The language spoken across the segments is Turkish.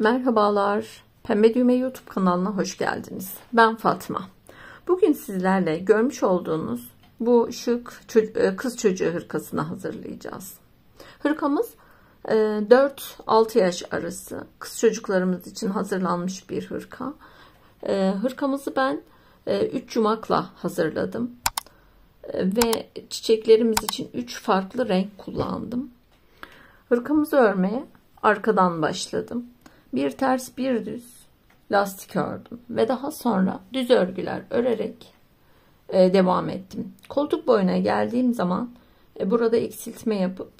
Merhabalar, Pembe Düğme YouTube kanalına hoş geldiniz. Ben Fatma. Bugün sizlerle görmüş olduğunuz bu şık kız çocuğu hırkasını hazırlayacağız. Hırkamız 4-6 yaş arası kız çocuklarımız için hazırlanmış bir hırka. Hırkamızı ben 3 yumakla hazırladım. Ve çiçeklerimiz için 3 farklı renk kullandım. Hırkamızı örmeye arkadan başladım. Bir ters bir düz lastik ördüm ve daha sonra düz örgüler örerek devam ettim. Koltuk boyuna geldiğim zaman burada eksiltme yapıp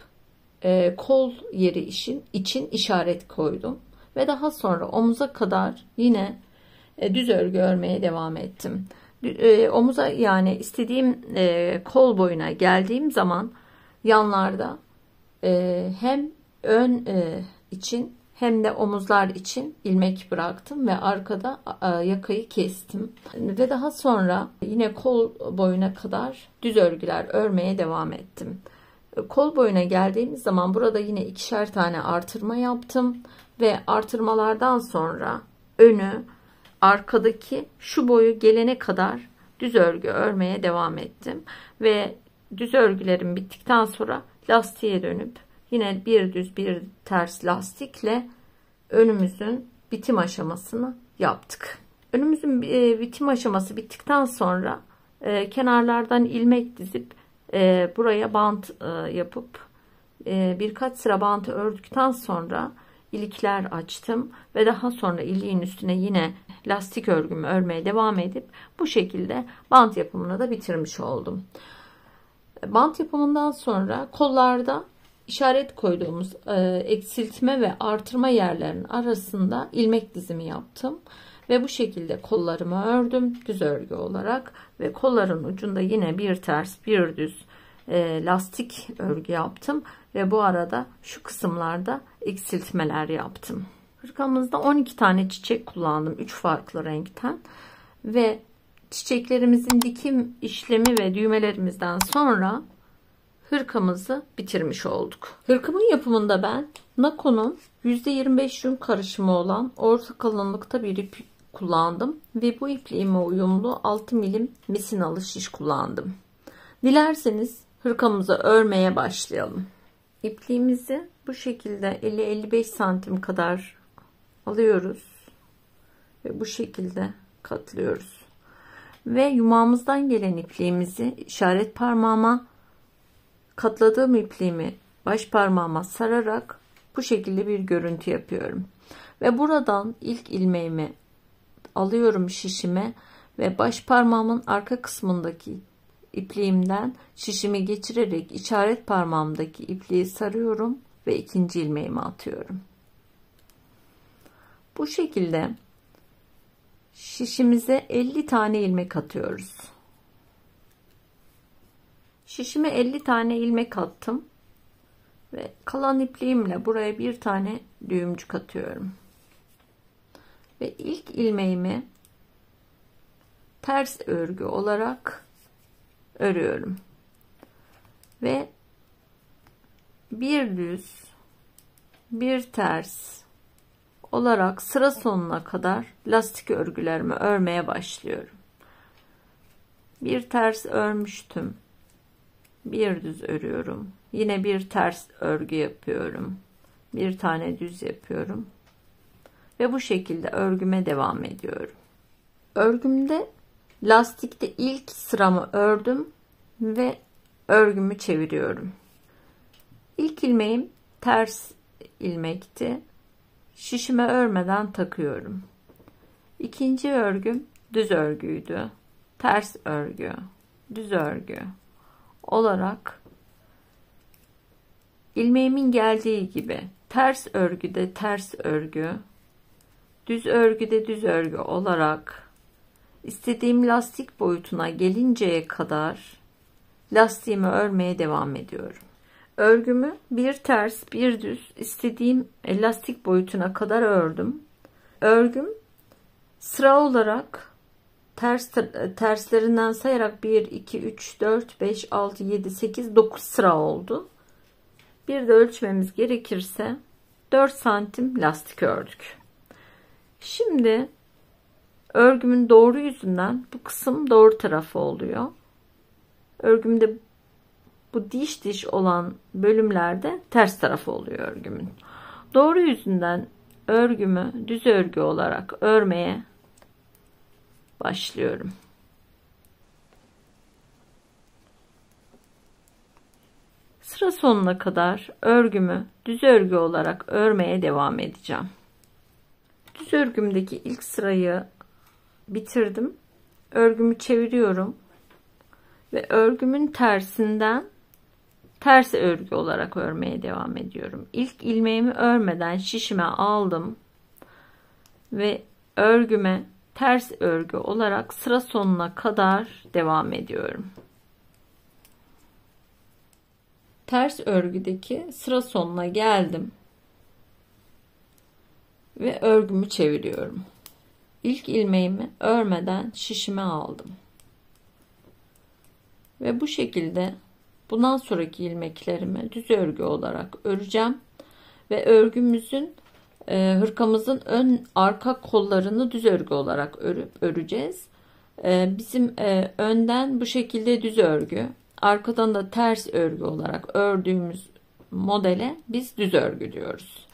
kol yeri için işaret koydum ve daha sonra omuza kadar yine düz örgü örmeye devam ettim. Omuza, yani istediğim kol boyuna geldiğim zaman yanlarda hem ön için hem de omuzlar için ilmek bıraktım ve arkada yakayı kestim ve daha sonra yine kol boyuna kadar düz örgüler örmeye devam ettim. Kol boyuna geldiğimiz zaman burada yine ikişer tane artırma yaptım ve artırmalardan sonra önü, arkadaki şu boyu gelene kadar düz örgü örmeye devam ettim ve düz örgülerim bittikten sonra lastiğe dönüp yine bir düz bir ters lastikle önümüzün bitim aşamasını yaptık. Önümüzün bitim aşaması bittikten sonra kenarlardan ilmek dizip buraya bant yapıp birkaç sıra bantı ördükten sonra ilikler açtım ve daha sonra iliğin üstüne yine lastik örgümü örmeye devam edip bu şekilde bant yapımını da bitirmiş oldum. Bant yapımından sonra kollarda işaret koyduğumuz eksiltme ve artırma yerlerinin arasında ilmek dizimi yaptım ve bu şekilde kollarımı ördüm düz örgü olarak ve kolların ucunda yine bir ters bir düz lastik örgü yaptım ve bu arada şu kısımlarda eksiltmeler yaptım. Hırkamızda 12 tane çiçek kullandım 3 farklı renkten ve çiçeklerimizin dikim işlemi ve düğmelerimizden sonra hırkamızı bitirmiş olduk. Hırkamın yapımında ben Nako'nun %25 yün karışımı olan orta kalınlıkta bir ip kullandım ve bu ipliğime uyumlu 6 milim misinalı şiş kullandım. Dilerseniz hırkamızı örmeye başlayalım. İpliğimizi bu şekilde 50-55 santim kadar alıyoruz ve bu şekilde katlıyoruz. Ve yumağımızdan gelen ipliğimizi işaret parmağıma, katladığım ipliğimi baş parmağıma sararak bu şekilde bir görüntü yapıyorum. Ve buradan ilk ilmeğimi alıyorum şişime ve baş parmağımın arka kısmındaki ipliğimden şişimi geçirerek işaret parmağımdaki ipliği sarıyorum ve ikinci ilmeğimi atıyorum. Bu şekilde şişimize 50 tane ilmek atıyoruz. Şişime 50 tane ilmek attım ve kalan ipliğimle buraya bir tane düğümcük atıyorum. Ve ilk ilmeğimi ters örgü olarak örüyorum. Ve bir düz, bir ters olarak sıra sonuna kadar lastik örgülerimi örmeye başlıyorum. Bir ters örmüştüm. Bir düz örüyorum. Yine bir ters örgü yapıyorum. Bir tane düz yapıyorum. Ve bu şekilde örgüme devam ediyorum. Örgümde lastikte ilk sıramı ördüm ve örgümü çeviriyorum. İlk ilmeğim ters ilmekti. Şişime örmeden takıyorum. İkinci örgüm düz örgüydü. Ters örgü, düz örgü olarak ilmeğimin geldiği gibi ters örgüde ters örgü, düz örgüde düz örgü olarak istediğim lastik boyutuna gelinceye kadar lastiğimi örmeye devam ediyorum. Örgümü bir ters bir düz istediğim lastik boyutuna kadar ördüm. Örgüm sıra olarak terslerinden sayarak 1, 2, 3, 4, 5, 6, 7, 8, 9 sıra oldu. Bir de ölçmemiz gerekirse 4 santim lastik ördük. Şimdi örgümün doğru yüzünden bu kısım doğru tarafı oluyor. Örgümde bu diş diş olan bölümlerde ters tarafı oluyor örgümün. Doğru yüzünden örgümü düz örgü olarak örmeye başlıyorum. Sıra sonuna kadar örgümü düz örgü olarak örmeye devam edeceğim. Düz örgümdeki ilk sırayı bitirdim. Örgümü çeviriyorum ve örgümün tersinden ters örgü olarak örmeye devam ediyorum. İlk ilmeğimi örmeden şişime aldım ve örgüme ters örgü olarak sıra sonuna kadar devam ediyorum. Ters örgüdeki sıra sonuna geldim ve örgümü çeviriyorum. İlk ilmeğimi örmeden şişime aldım ve bu şekilde bundan sonraki ilmeklerimi düz örgü olarak öreceğim ve örgümüzün hırkamızın ön arka kollarını düz örgü olarak öreceğiz. Bizim önden bu şekilde düz örgü, arkadan da ters örgü olarak ördüğümüz modele biz düz örgü diyoruz.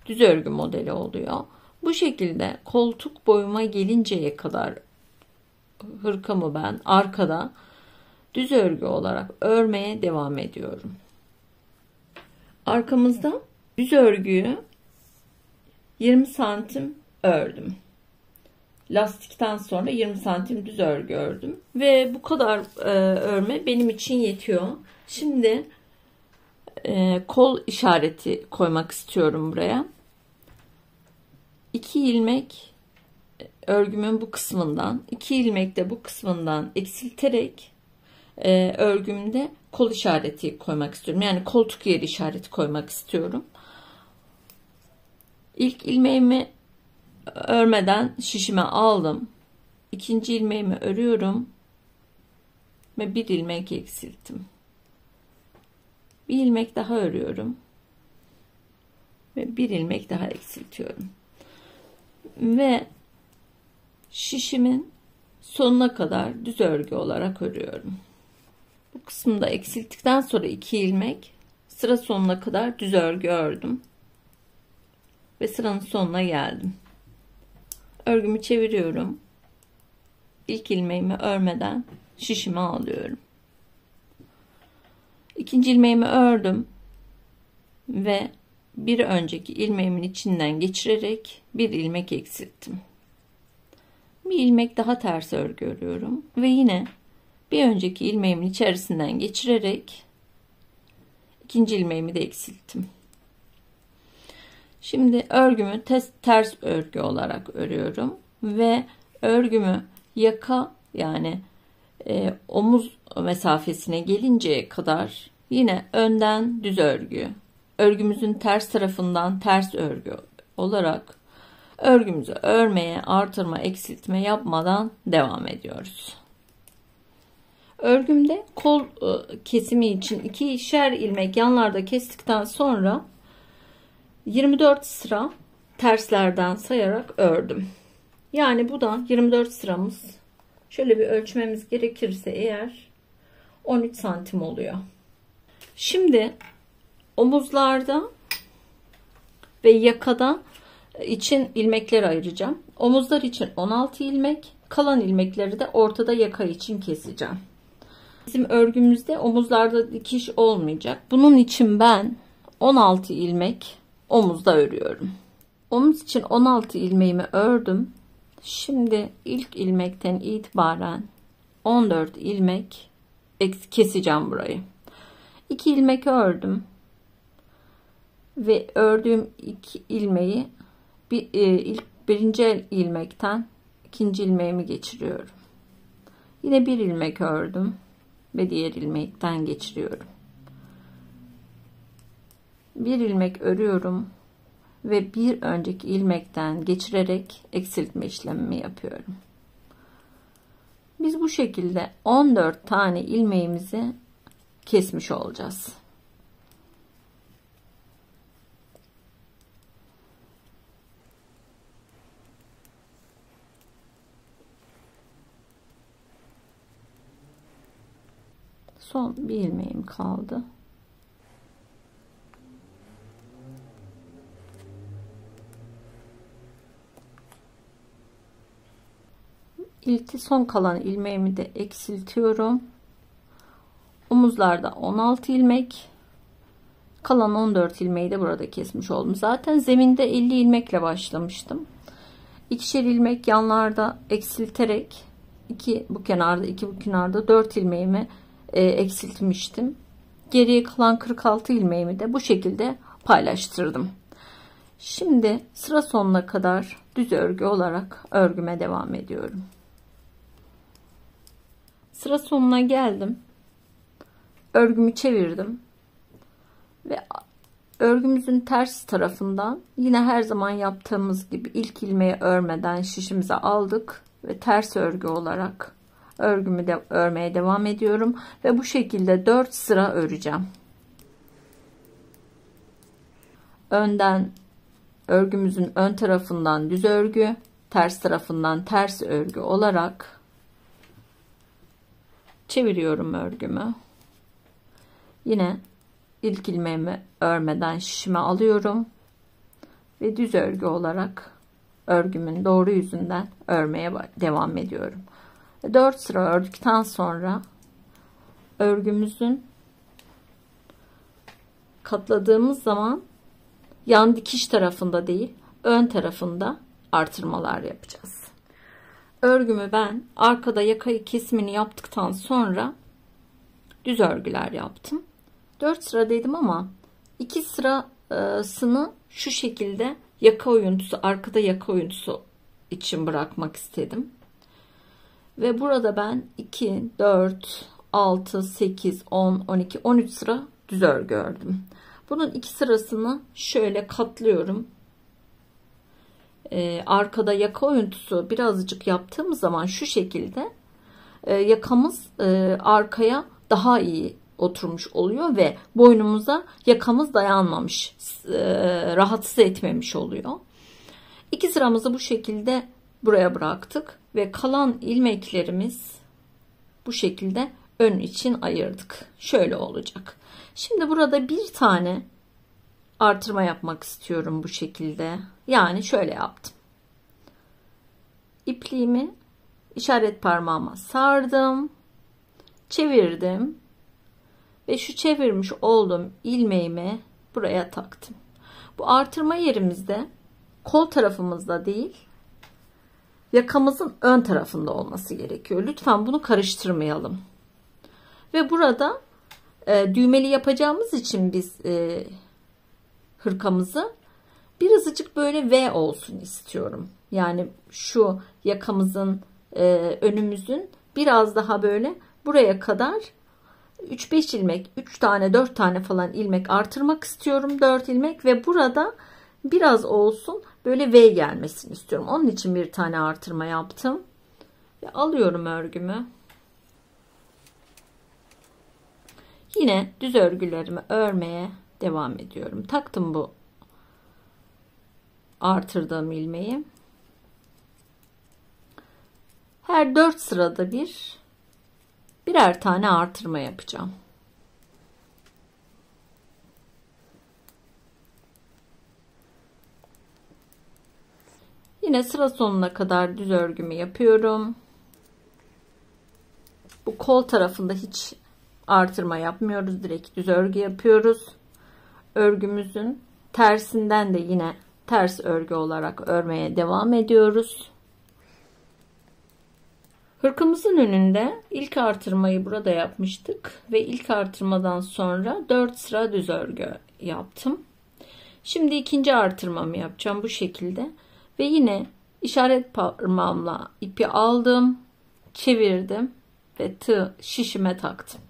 Düz örgü modeli oluyor. Bu şekilde koltuk boyuma gelinceye kadar hırkamı ben arkada düz örgü olarak örmeye devam ediyorum. Arkamızda düz örgüyü 20 santim ördüm. Lastikten sonra 20 santim düz örgü ördüm ve bu kadar örme benim için yetiyor. Şimdi kol işareti koymak istiyorum buraya. 2 ilmek örgümün bu kısmından, 2 ilmek de bu kısmından eksilterek örgümde kol işareti koymak istiyorum. Yani koltuk yeri işareti koymak istiyorum. İlk ilmeğimi örmeden şişime aldım. İkinci ilmeğimi örüyorum ve bir ilmek eksilttim. Bir ilmek daha örüyorum ve bir ilmek daha eksiltiyorum. Ve şişimin sonuna kadar düz örgü olarak örüyorum. Bu kısımda eksilttikten sonra 2 ilmek sıra sonuna kadar düz örgü ördüm ve sıranın sonuna geldim. Örgümü çeviriyorum. İlk ilmeğimi örmeden şişime alıyorum. İkinci ilmeğimi ördüm ve bir önceki ilmeğimin içinden geçirerek bir ilmek eksilttim. Bir ilmek daha ters örgü örüyorum ve yine bir önceki ilmeğimin içerisinden geçirerek ikinci ilmeğimi de eksilttim. Şimdi örgümü ters örgü olarak örüyorum ve örgümü yaka yani omuz mesafesine gelinceye kadar yine önden düz örgü, örgümüzün ters tarafından ters örgü olarak örgümüzü örmeye artırma eksiltme yapmadan devam ediyoruz. Örgümde kol kesimi için 2'şer ilmek yanlarda kestikten sonra 24 sıra terslerden sayarak ördüm. Yani bu da 24 sıramız. Şöyle bir ölçmemiz gerekirse eğer 13 santim oluyor. Şimdi omuzlarda ve yakada için ilmekleri ayıracağım. Omuzlar için 16 ilmek, kalan ilmekleri de ortada yaka için keseceğim. Bizim örgümüzde omuzlarda dikiş olmayacak. Bunun için ben 16 ilmek omuzda örüyorum. Omuz için 16 ilmeğimi ördüm. Şimdi ilk ilmekten itibaren 14 ilmek keseceğim burayı. 2 ilmek ördüm ve ördüğüm 2 ilmeği ilk birinci ilmekten ikinci ilmeğimi geçiriyorum. Yine bir ilmek ördüm ve diğer ilmekten geçiriyorum. Bir ilmek örüyorum ve bir önceki ilmekten geçirerek eksiltme işlemimi yapıyorum. Biz bu şekilde 14 tane ilmeğimizi kesmiş olacağız. Son bir ilmeğim kaldı. Son kalan ilmeğimi de eksiltiyorum. Omuzlarda 16 ilmek, kalan 14 ilmeği de burada kesmiş oldum. Zaten zeminde 50 ilmekle başlamıştım. İkişer ilmek yanlarda eksilterek 2 bu kenarda 2 bu kenarda 4 ilmeğimi eksiltmiştim. Geriye kalan 46 ilmeğimi de bu şekilde paylaştırdım. Şimdi sıra sonuna kadar düz örgü olarak örgüme devam ediyorum. Sıra sonuna geldim. Örgümü çevirdim ve örgümüzün ters tarafından yine her zaman yaptığımız gibi ilk ilmeği örmeden şişimize aldık ve ters örgü olarak örgümü de örmeye devam ediyorum ve bu şekilde 4 sıra öreceğim. Önden örgümüzün ön tarafından düz örgü, ters tarafından ters örgü olarak çeviriyorum örgümü. Yine ilk ilmeğimi örmeden şişime alıyorum ve düz örgü olarak örgümün doğru yüzünden örmeye devam ediyorum. 4 sıra ördükten sonra örgümüzün katladığımız zaman yan dikiş tarafında değil, ön tarafında artırmalar yapacağız. Örgümü ben arkada yaka kesimini yaptıktan sonra düz örgüler yaptım. 4 sıradaydım ama 2 sırasını şu şekilde yaka oyuntusu, arkada yaka oyuntusu için bırakmak istedim. Ve burada ben 2, 4, 6, 8, 10, 12, 13 sıra düz örgü ördüm. Bunun 2 sırasını şöyle katlıyorum. Arkada yaka oyuntusu birazcık yaptığımız zaman şu şekilde yakamız arkaya daha iyi oturmuş oluyor ve boynumuza yakamız dayanmamış, rahatsız etmemiş oluyor. 2 sıramızı bu şekilde buraya bıraktık ve kalan ilmeklerimiz bu şekilde ön için ayırdık. Şöyle olacak. Şimdi burada bir tane artırma yapmak istiyorum bu şekilde. Yani şöyle yaptım. İpliğimi işaret parmağıma sardım. Çevirdim. Ve şu çevirmiş olduğum ilmeğimi buraya taktım. Bu artırma yerimizde kol tarafımızda değil, yakamızın ön tarafında olması gerekiyor. Lütfen bunu karıştırmayalım. Ve burada düğmeli yapacağımız için biz hırkamızı birazcık böyle V olsun istiyorum. Yani şu yakamızın önümüzün biraz daha böyle buraya kadar 3-5 ilmek, 3 tane 4 tane falan ilmek artırmak istiyorum. 4 ilmek ve burada biraz olsun böyle V gelmesini istiyorum. Onun için bir tane artırma yaptım. Ve alıyorum örgümü. Yine düz örgülerimi örmeye devam ediyorum. Taktım bu artırdığım ilmeği. Her 4 sırada birer tane artırma yapacağım. Yine sıra sonuna kadar düz örgümü yapıyorum. Bu kol tarafında hiç artırma yapmıyoruz. Direkt düz örgü yapıyoruz. Örgümüzün tersinden de yine ters örgü olarak örmeye devam ediyoruz. Hırkamızın önünde ilk artırmayı burada yapmıştık ve ilk artırmadan sonra 4 sıra düz örgü yaptım. Şimdi ikinci artırmamı yapacağım bu şekilde ve yine işaret parmağımla ipi aldım, çevirdim ve tığ şişime taktım.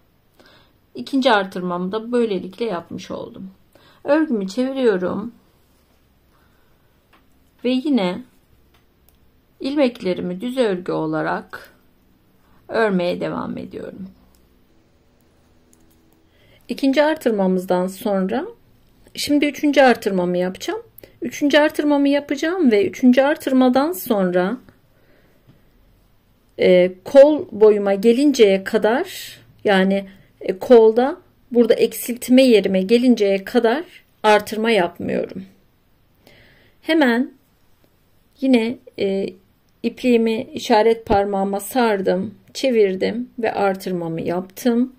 İkinci artırmamı da böylelikle yapmış oldum. Örgümü çeviriyorum ve yine ilmeklerimi düz örgü olarak örmeye devam ediyorum. İkinci artırmamızdan sonra şimdi üçüncü artırmamı yapacağım. Üçüncü artırmamı yapacağım ve üçüncü artırmadan sonra kol boyuma gelinceye kadar, yani kolda burada eksiltme yerime gelinceye kadar artırma yapmıyorum. Hemen yine ipliğimi işaret parmağıma sardım, çevirdim ve artırmamı yaptım.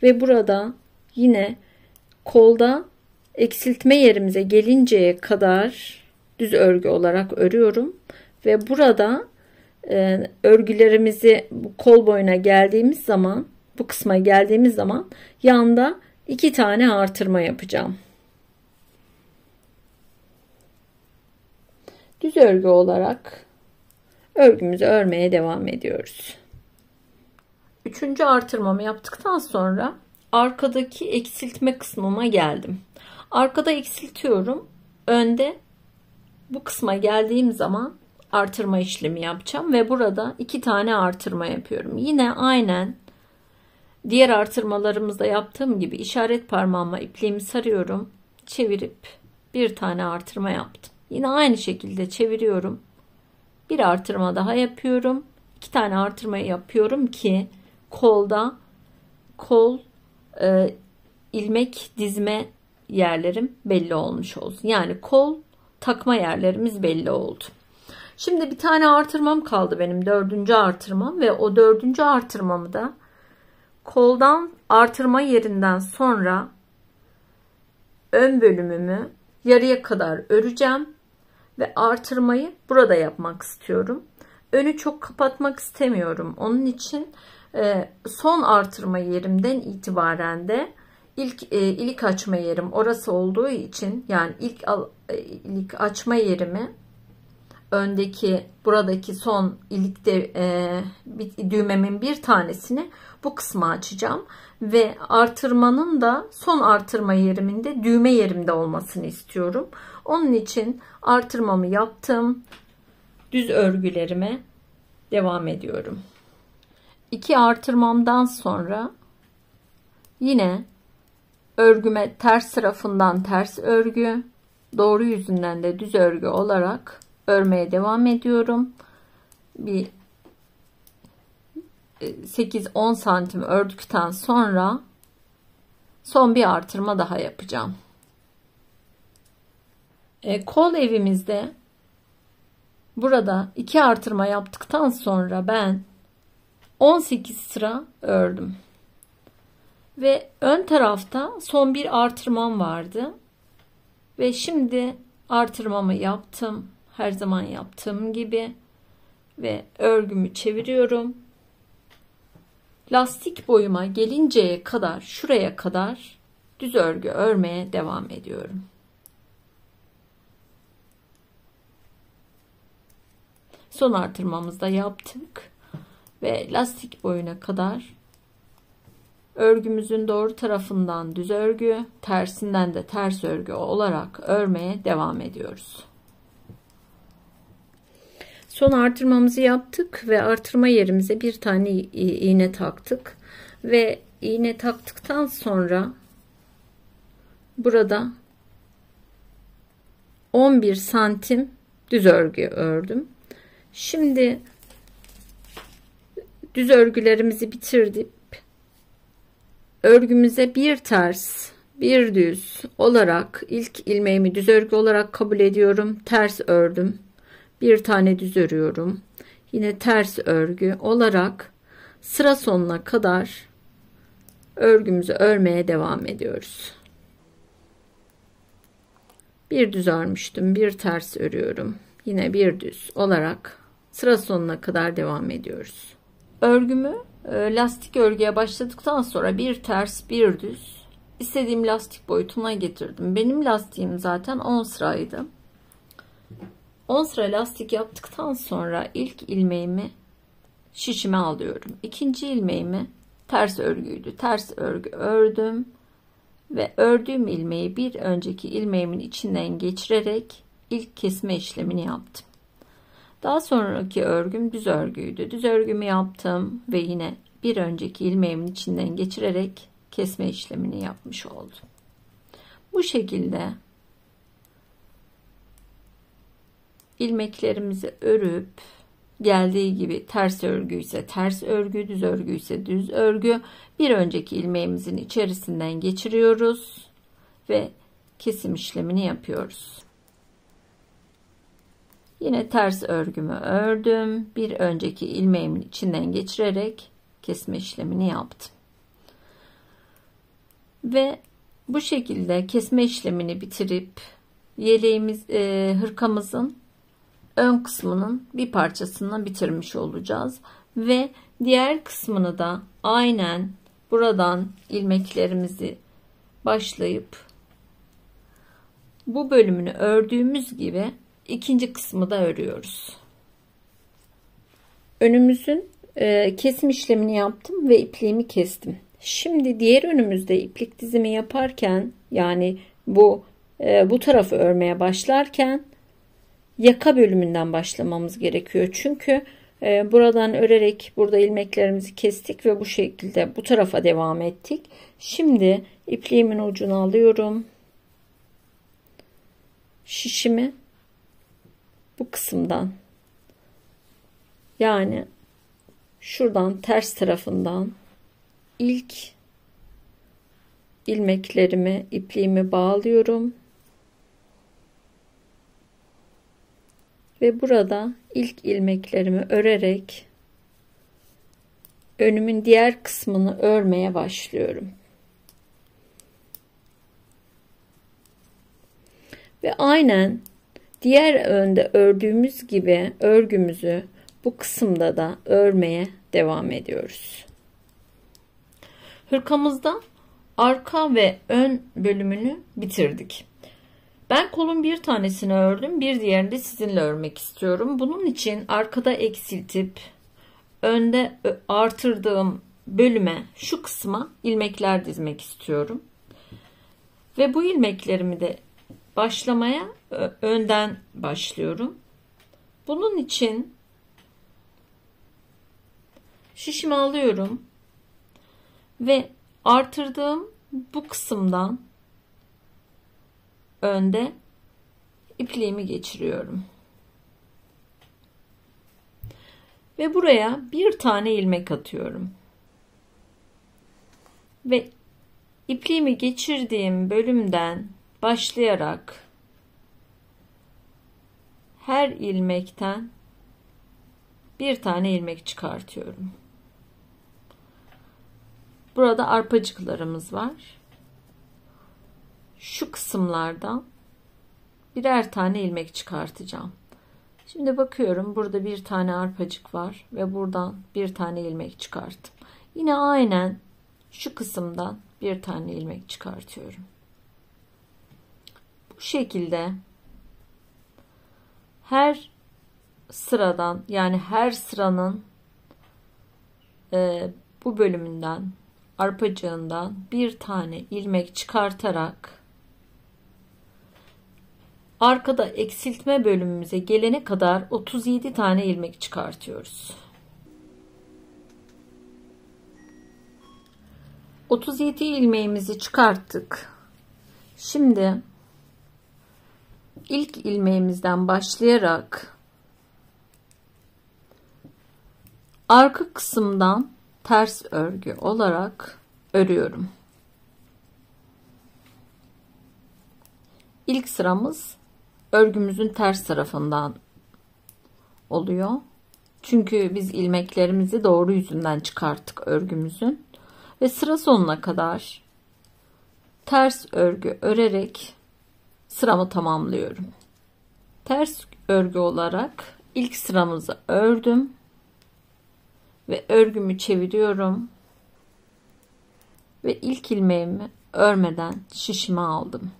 Ve burada yine kolda eksiltme yerimize gelinceye kadar düz örgü olarak örüyorum ve burada örgülerimizi bu kol boyuna geldiğimiz zaman, bu kısma geldiğimiz zaman yanda 2 tane artırma yapacağım. Düz örgü olarak örgümüzü örmeye devam ediyoruz. 3. artırmamı yaptıktan sonra arkadaki eksiltme kısmıma geldim. Arkada eksiltiyorum. Önde bu kısma geldiğim zaman artırma işlemi yapacağım ve burada 2 tane artırma yapıyorum. Yine aynen diğer artırmalarımızda yaptığım gibi işaret parmağıma ipliğimi sarıyorum. Çevirip bir tane artırma yaptım. Yine aynı şekilde çeviriyorum. Bir artırma daha yapıyorum. 2 tane artırma yapıyorum ki kolda ilmek dizme yerlerim belli olmuş olsun. Yani kol takma yerlerimiz belli oldu. Şimdi bir tane artırmam kaldı benim, 4. artırmam ve o 4. artırmamı da koldan artırma yerinden sonra ön bölümümü yarıya kadar öreceğim ve artırmayı burada yapmak istiyorum. Önü çok kapatmak istemiyorum. Onun için son artırma yerimden itibaren de ilk ilik açma yerim orası olduğu için, yani ilik açma yerimi öndeki buradaki son ilikte düğmemin bir tanesini bu kısma açacağım ve artırmanın da son artırma yeriminde düğme yerimde olmasını istiyorum. Onun için artırmamı yaptım. Düz örgülerime devam ediyorum. 2 artırmamdan sonra yine örgüme ters tarafından ters örgü, doğru yüzünden de düz örgü olarak örmeye devam ediyorum. Bir 8-10 santim ördükten sonra son bir artırma daha yapacağım. Kol evimizde burada 2 artırma yaptıktan sonra ben 18 sıra ördüm. Ve ön tarafta son bir artırmam vardı. Ve şimdi artırmamı yaptım. Her zaman yaptığım gibi. Ve örgümü çeviriyorum. Lastik boyuma gelinceye kadar, şuraya kadar düz örgü örmeye devam ediyorum. Son artırmamızı da yaptık. Ve lastik boyuna kadar örgümüzün doğru tarafından düz örgü, tersinden de ters örgü olarak örmeye devam ediyoruz. Son artırmamızı yaptık ve artırma yerimize bir tane iğne taktık ve iğne taktıktan sonra burada 11 santim düz örgü ördüm. Şimdi düz örgülerimizi bitirdik. Örgümüze bir ters, bir düz olarak ilk ilmeğimi düz örgü olarak kabul ediyorum. Ters ördüm. Bir tane düz örüyorum. Yine ters örgü olarak sıra sonuna kadar örgümüzü örmeye devam ediyoruz. Bir düz örmüştüm. Bir ters örüyorum. Yine bir düz olarak sıra sonuna kadar devam ediyoruz. Örgümü lastik örgüye başladıktan sonra bir ters bir düz istediğim lastik boyutuna getirdim. Benim lastiğim zaten 10 sıraydı. 10 sıra lastik yaptıktan sonra ilk ilmeğimi şişime alıyorum. İkinci ilmeğimi ters örgüydü. Ters örgü ördüm ve ördüğüm ilmeği bir önceki ilmeğimin içinden geçirerek ilk kesme işlemini yaptım. Daha sonraki örgüm düz örgüydü. Düz örgümü yaptım ve yine bir önceki ilmeğimin içinden geçirerek kesme işlemini yapmış oldum. Bu şekilde ilmeklerimizi örüp geldiği gibi ters örgü ise ters örgü, düz örgü ise düz örgü bir önceki ilmeğimizin içerisinden geçiriyoruz ve kesim işlemini yapıyoruz. Yine ters örgümü ördüm. Bir önceki ilmeğimin içinden geçirerek kesme işlemini yaptım. Ve bu şekilde kesme işlemini bitirip yeleğimiz, hırkamızın ön kısmının bir parçasını bitirmiş olacağız. Ve diğer kısmını da aynen buradan ilmeklerimizi başlayıp bu bölümünü ördüğümüz gibi ikinci kısmı da örüyoruz. Önümüzün kesim işlemini yaptım ve ipliğimi kestim. Şimdi diğer önümüzde iplik dizimi yaparken, yani bu tarafı örmeye başlarken yaka bölümünden başlamamız gerekiyor. Çünkü buradan örerek burada ilmeklerimizi kestik ve bu şekilde bu tarafa devam ettik. Şimdi ipliğimin ucunu alıyorum. Şişimi bu kısımdan, yani şuradan ters tarafından ilk ilmeklerimi, ipliğimi bağlıyorum ve burada ilk ilmeklerimi örerek önümün diğer kısmını örmeye başlıyorum. Ve aynen diğer önde ördüğümüz gibi örgümüzü bu kısımda da örmeye devam ediyoruz. Hırkamızda arka ve ön bölümünü bitirdik. Ben kolun bir tanesini ördüm, bir diğerini de sizinle örmek istiyorum. Bunun için arkada eksiltip önde artırdığım bölüme, şu kısma ilmekler dizmek istiyorum. Ve bu ilmeklerimi de başlamaya önden başlıyorum. Bunun için şişimi alıyorum ve artırdığım bu kısımdan önde ipliğimi geçiriyorum. Ve buraya bir tane ilmek atıyorum. Ve ipliğimi geçirdiğim bölümden başlayarak her ilmekten bir tane ilmek çıkartıyorum. Burada arpacıklarımız var. Şu kısımlardan birer tane ilmek çıkartacağım. Şimdi bakıyorum, burada bir tane arpacık var ve buradan bir tane ilmek çıkarttım. Yine aynen şu kısımdan bir tane ilmek çıkartıyorum. Bu şekilde her sıradan, yani her sıranın bu bölümünden, arpacığından bir tane ilmek çıkartarak arkada eksiltme bölümümüze gelene kadar 37 tane ilmek çıkartıyoruz. 37 ilmeğimizi çıkarttık. Şimdi ilk ilmeğimizden başlayarak arka kısımdan ters örgü olarak örüyorum. İlk sıramız örgümüzün ters tarafından oluyor. Çünkü biz ilmeklerimizi doğru yüzünden çıkarttık örgümüzün. Ve sıra sonuna kadar ters örgü örerek sıramı tamamlıyorum. Ters örgü olarak ilk sıramızı ördüm ve örgümü çeviriyorum ve ilk ilmeğimi örmeden şişime aldım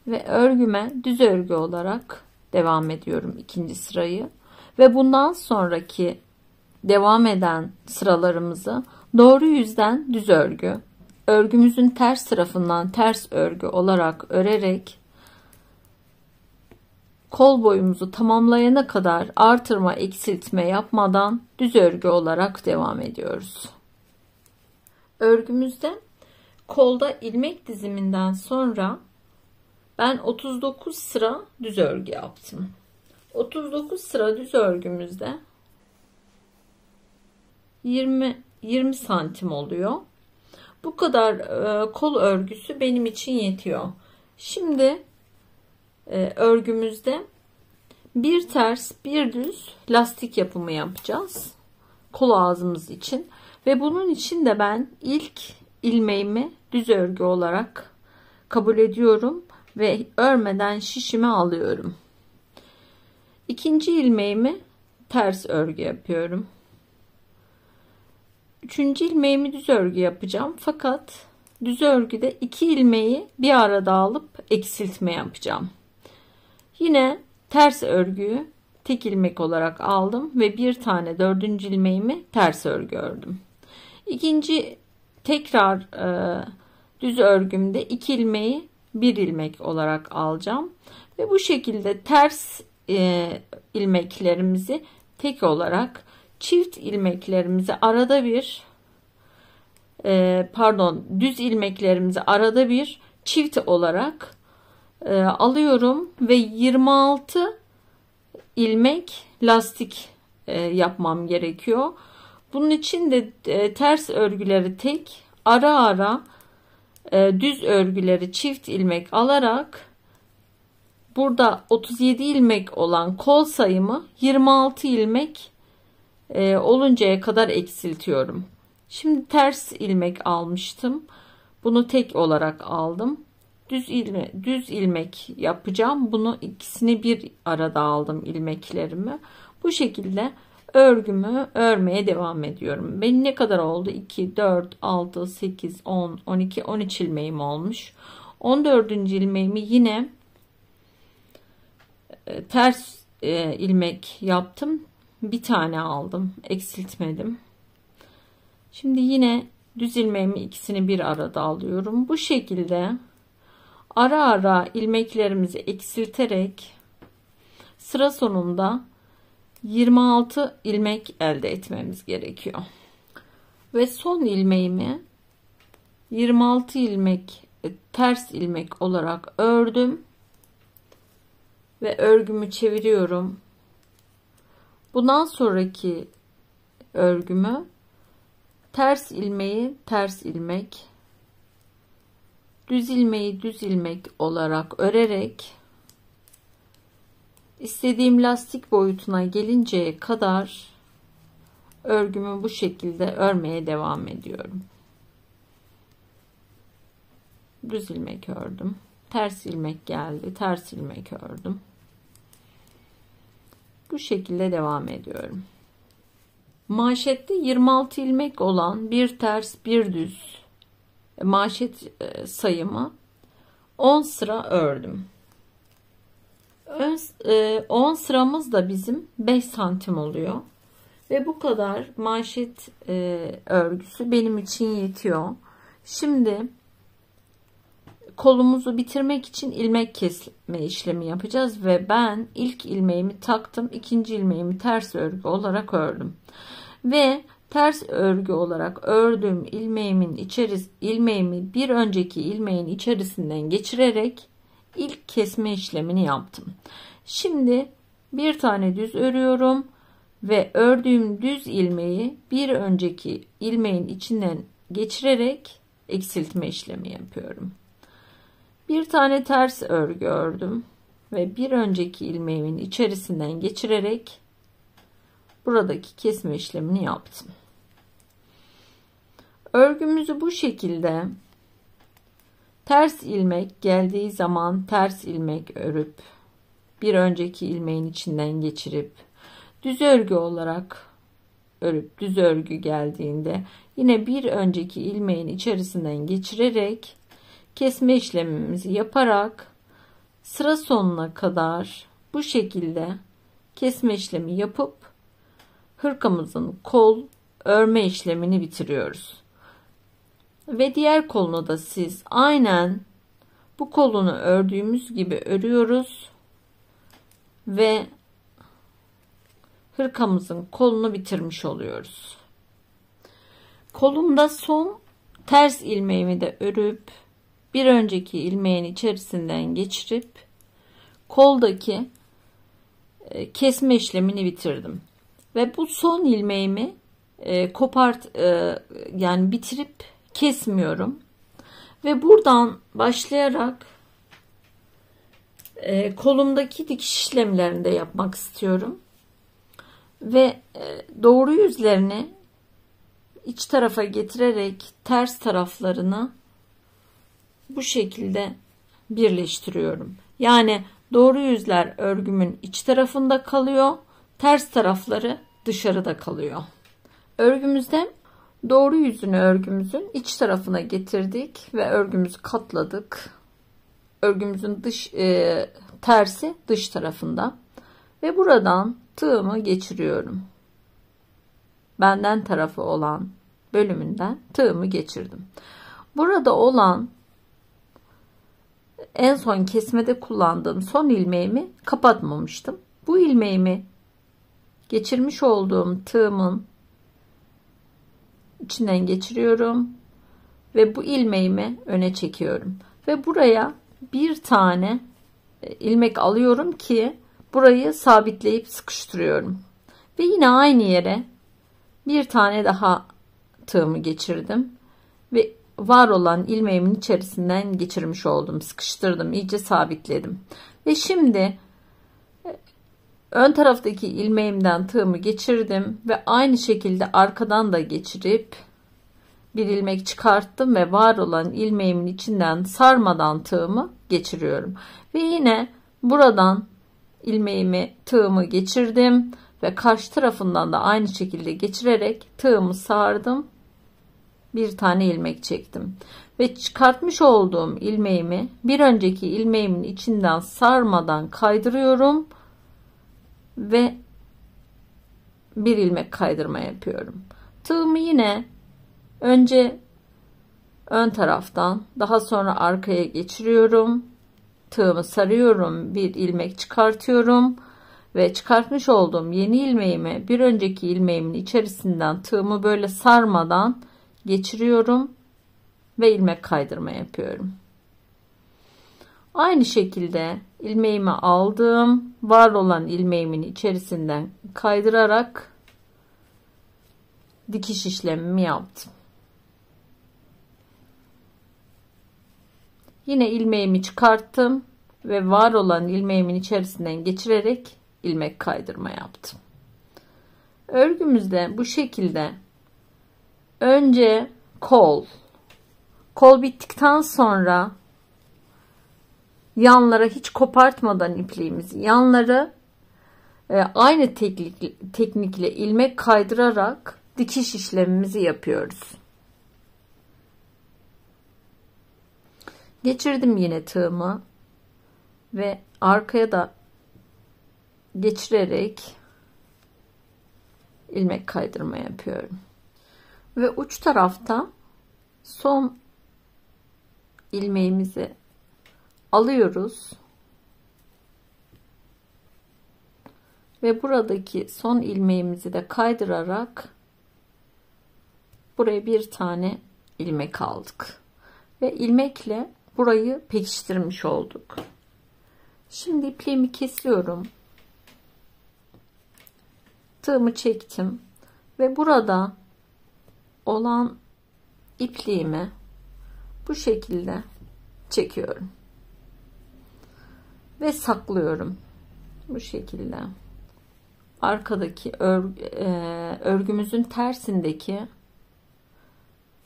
ve örgüme düz örgü olarak devam ediyorum ikinci sırayı ve bundan sonraki devam eden sıralarımızı doğru yüzden düz örgü, örgümüzün ters tarafından ters örgü olarak örerek kol boyumuzu tamamlayana kadar artırma eksiltme yapmadan düz örgü olarak devam ediyoruz. Örgümüzde kolda ilmek diziminden sonra ben 39 sıra düz örgü yaptım. 39 sıra düz örgümüzde 20 santim oluyor. Bu kadar kol örgüsü benim için yetiyor. Şimdi örgümüzde bir ters bir düz lastik yapımı yapacağız kol ağzımız için ve bunun için de ben ilk ilmeğimi düz örgü olarak kabul ediyorum ve örmeden şişimi alıyorum. İkinci ilmeğimi ters örgü yapıyorum. Üçüncü ilmeğimi düz örgü yapacağım. Fakat düz örgüde iki ilmeği bir arada alıp eksiltme yapacağım. Yine ters örgüyü tek ilmek olarak aldım ve bir tane dördüncü ilmeğimi ters örgü ördüm. İkinci tekrar düz örgümde iki ilmeği bir ilmek olarak alacağım ve bu şekilde ters ilmeklerimizi tek olarak, çift ilmeklerimizi arada bir düz ilmeklerimizi arada bir çift olarak alıyorum ve 26 ilmek lastik yapmam gerekiyor. Bunun için de ters örgüleri tek, ara ara düz örgüleri çift ilmek alarak burada 37 ilmek olan kol sayımı 26 ilmek oluncaya kadar eksiltiyorum. Şimdi ters ilmek almıştım. Bunu tek olarak aldım. Düz ilmek yapacağım. Bunu ikisini bir arada aldım ilmeklerimi. Bu şekilde örgümü örmeye devam ediyorum. Benim ne kadar oldu? 2, 4, 6, 8, 10, 12, 13 ilmeğim olmuş. 14. ilmeğimi yine ters ilmek yaptım. Bir tane aldım. Eksiltmedim. Şimdi yine düz ilmeğimi ikisini bir arada alıyorum. Bu şekilde ara ara ilmeklerimizi eksilterek sıra sonunda 26 ilmek elde etmemiz gerekiyor. Ve son ilmeğimi 26 ilmek ters ilmek olarak ördüm. Ve örgümü çeviriyorum. Bundan sonraki örgümü ters ilmeği ters ilmek, düz ilmeği düz ilmek olarak örerek istediğim lastik boyutuna gelinceye kadar örgümü bu şekilde örmeye devam ediyorum. Düz ilmek ördüm. Ters ilmek geldi. Ters ilmek ördüm. Bu şekilde devam ediyorum. Manşette 26 ilmek olan bir ters bir düz manşet sayımı 10 sıra ördüm. 10 sıramız da bizim 5 santim oluyor. Ve bu kadar manşet örgüsü benim için yetiyor. Şimdi kolumuzu bitirmek için ilmek kesme işlemi yapacağız ve ben ilk ilmeğimi taktım, ikinci ilmeğimi ters örgü olarak ördüm ve ters örgü olarak ördüğüm ilmeğimi bir önceki ilmeğin içerisinden geçirerek ilk kesme işlemini yaptım. Şimdi bir tane düz örüyorum ve ördüğüm düz ilmeği bir önceki ilmeğin içinden geçirerek eksiltme işlemi yapıyorum. Bir tane ters örgü ördüm ve bir önceki ilmeğimin içerisinden geçirerek buradaki kesme işlemini yaptım. Örgümüzü bu şekilde ters ilmek geldiği zaman ters ilmek örüp bir önceki ilmeğin içinden geçirip düz örgü olarak örüp düz örgü geldiğinde yine bir önceki ilmeğin içerisinden geçirerek kesme işlemimizi yaparak sıra sonuna kadar bu şekilde kesme işlemi yapıp hırkamızın kol örme işlemini bitiriyoruz. Ve diğer kolunu da siz aynen bu kolunu ördüğümüz gibi örüyoruz ve hırkamızın kolunu bitirmiş oluyoruz. Kolumda son ters ilmeğimi de örüp bir önceki ilmeğin içerisinden geçirip koldaki kesme işlemini bitirdim. Ve bu son ilmeğimi yani bitirip kesmiyorum. Ve buradan başlayarak kolumdaki dikiş işlemlerini de yapmak istiyorum. Ve doğru yüzlerini iç tarafa getirerek ters taraflarını bu şekilde birleştiriyorum. Yani doğru yüzler örgümün iç tarafında kalıyor, ters tarafları dışarıda kalıyor. Örgümüzde doğru yüzünü örgümüzün iç tarafına getirdik ve örgümüzü katladık. Örgümüzün tersi dış tarafında ve buradan tığımı geçiriyorum. Benden tarafı olan bölümünden tığımı geçirdim. Burada olan en son kesmede kullandığım son ilmeğimi kapatmamıştım. Bu ilmeğimi geçirmiş olduğum tığımın içinden geçiriyorum ve bu ilmeğimi öne çekiyorum ve buraya bir tane ilmek alıyorum ki burayı sabitleyip sıkıştırıyorum ve yine aynı yere bir tane daha tığımı geçirdim ve var olan ilmeğimin içerisinden geçirmiş oldum, sıkıştırdım, iyice sabitledim ve şimdi ön taraftaki ilmeğimden tığımı geçirdim ve aynı şekilde arkadan da geçirip bir ilmek çıkarttım ve var olan ilmeğimin içinden sarmadan tığımı geçiriyorum ve yine buradan tığımı geçirdim ve karşı tarafından da aynı şekilde geçirerek tığımı sardım, bir tane ilmek çektim ve çıkartmış olduğum ilmeğimi bir önceki ilmeğimin içinden sarmadan kaydırıyorum ve bir ilmek kaydırma yapıyorum. Tığımı yine önce ön taraftan, daha sonra arkaya geçiriyorum. Tığımı sarıyorum, bir ilmek çıkartıyorum ve çıkartmış olduğum yeni ilmeğimi bir önceki ilmeğimin içerisinden tığımı böyle sarmadan geçiriyorum ve ilmek kaydırma yapıyorum. Aynı şekilde ilmeğimi aldım, var olan ilmeğimin içerisinden kaydırarak dikiş işlemimi yaptım. Yine ilmeğimi çıkarttım ve var olan ilmeğimin içerisinden geçirerek ilmek kaydırma yaptım. Örgümüzde bu şekilde önce kol bittikten sonra yanlara hiç kopartmadan ipliğimizi yanları aynı teknikle ilmek kaydırarak dikiş işlemimizi yapıyoruz. Geçirdim yine tığımı ve arkaya da geçirerek ilmek kaydırma yapıyorum. Ve uç tarafta son ilmeğimizi alıyoruz. Ve buradaki son ilmeğimizi de kaydırarak buraya bir tane ilmek aldık. Ve ilmekle burayı pekiştirmiş olduk. Şimdi ipliğimi kesiyorum. Tığımı çektim ve burada olan ipliğimi bu şekilde çekiyorum ve saklıyorum bu şekilde. Arkadaki örgümüzün tersindeki